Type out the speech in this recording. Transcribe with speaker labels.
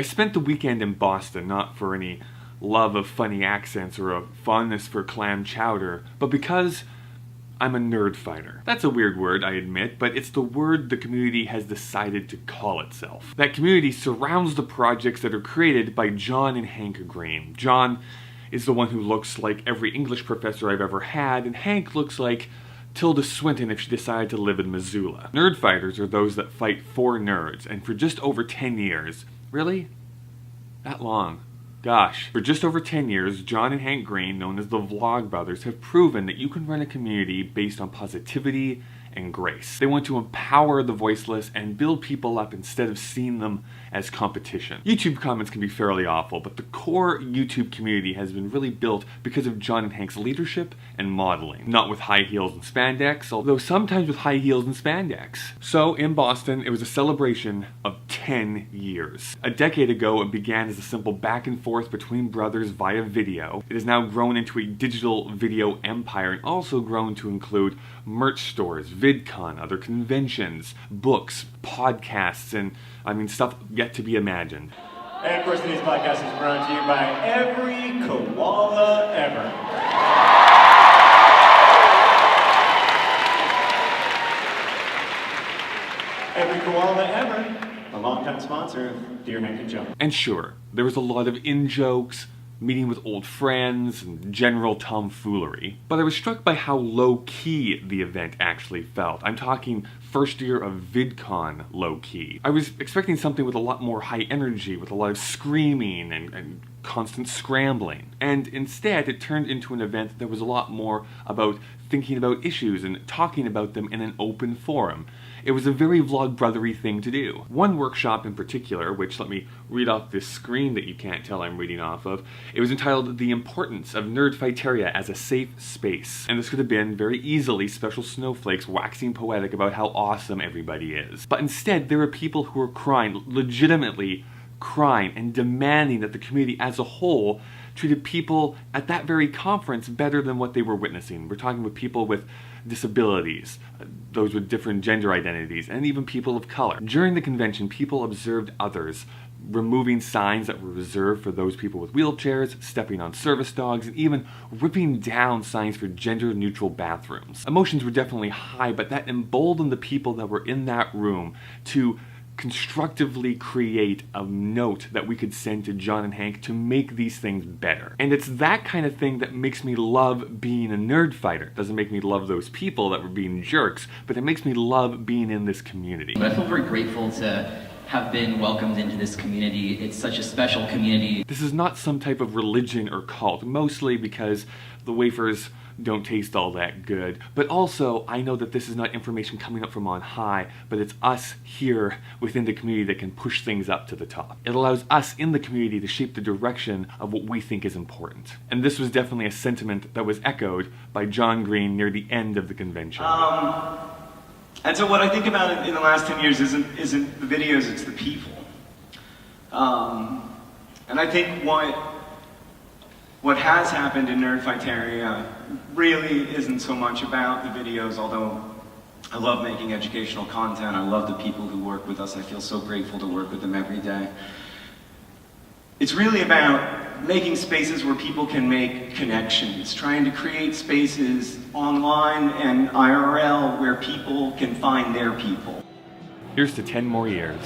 Speaker 1: I spent the weekend in Boston not for any love of funny accents or a fondness for clam chowder, but because I'm a nerd fighter. That's a weird word, I admit, but it's the word the community has decided to call itself. That community surrounds the projects that are created by John and Hank Green. John is the one who looks like every English professor I've ever had, and Hank looks like Tilda Swinton if she decided to live in Missoula. Nerd fighters are those that fight for nerds, and for just over 10 years, really? That long? Gosh, for just over 10 years, John and Hank Green, known as the Vlog Brothers, have proven that you can run a community based on positivity and grace. They want to empower the voiceless and build people up instead of seeing them as competition. YouTube comments can be fairly awful, but the core YouTube community has been really built because of John and Hank's leadership and modeling. Not with high heels and spandex, although sometimes with high heels and spandex. So in Boston, it was a celebration of 10 years. A decade ago, it began as a simple back and forth between brothers via video. It has now grown into a digital video empire and also grown to include merch stores, VidCon, other conventions, books, podcasts, and stuff yet to be imagined.
Speaker 2: And of course, today's podcast is brought to you by every koala ever. Every koala ever, a longtime sponsor of Dear Hank and John.
Speaker 1: And sure, there was a lot of in-jokes, meeting with old friends, and general tomfoolery. But I was struck by how low-key the event actually felt. I'm talking first year of VidCon low-key. I was expecting something with a lot more high energy, with a lot of screaming and constant scrambling. And instead, it turned into an event that was a lot more about thinking about issues and talking about them in an open forum. It was a very Vlog Brothery thing to do. One workshop in particular, which let me read off this screen that you can't tell I'm reading off of, it was entitled The Importance of Nerdfighteria as a Safe Space. And this could have been very easily special snowflakes waxing poetic about how awesome everybody is. But instead, there were people who were crying, legitimately crying, and demanding that the community as a whole treated people at that very conference better than what they were witnessing. We're talking with people with disabilities, those with different gender identities, and even people of color. During the convention, people observed others removing signs that were reserved for those people with wheelchairs, stepping on service dogs, and even ripping down signs for gender-neutral bathrooms. Emotions were definitely high, but that emboldened the people that were in that room to constructively create a note that we could send to John and Hank to make these things better. And it's that kind of thing that makes me love being a nerd fighter. It doesn't make me love those people that were being jerks, but it makes me love being in this community.
Speaker 3: But I feel very grateful to have been welcomed into this community. It's such a special community.
Speaker 1: This is not some type of religion or cult, mostly because the wafers don't taste all that good. But also, I know that this is not information coming up from on high, but it's us here within the community that can push things up to the top. It allows us in the community to shape the direction of what we think is important. And this was definitely a sentiment that was echoed by John Green near the end of the convention.
Speaker 4: And so what I think about in the last 10 years isn't the videos, it's the people. And I think what has happened in Nerdfighteria really isn't so much about the videos, although I love making educational content. I love the people who work with us. I feel so grateful to work with them every day. It's really about making spaces where people can make connections, trying to create spaces online and IRL where people can find their people.
Speaker 1: Here's to 10 more years.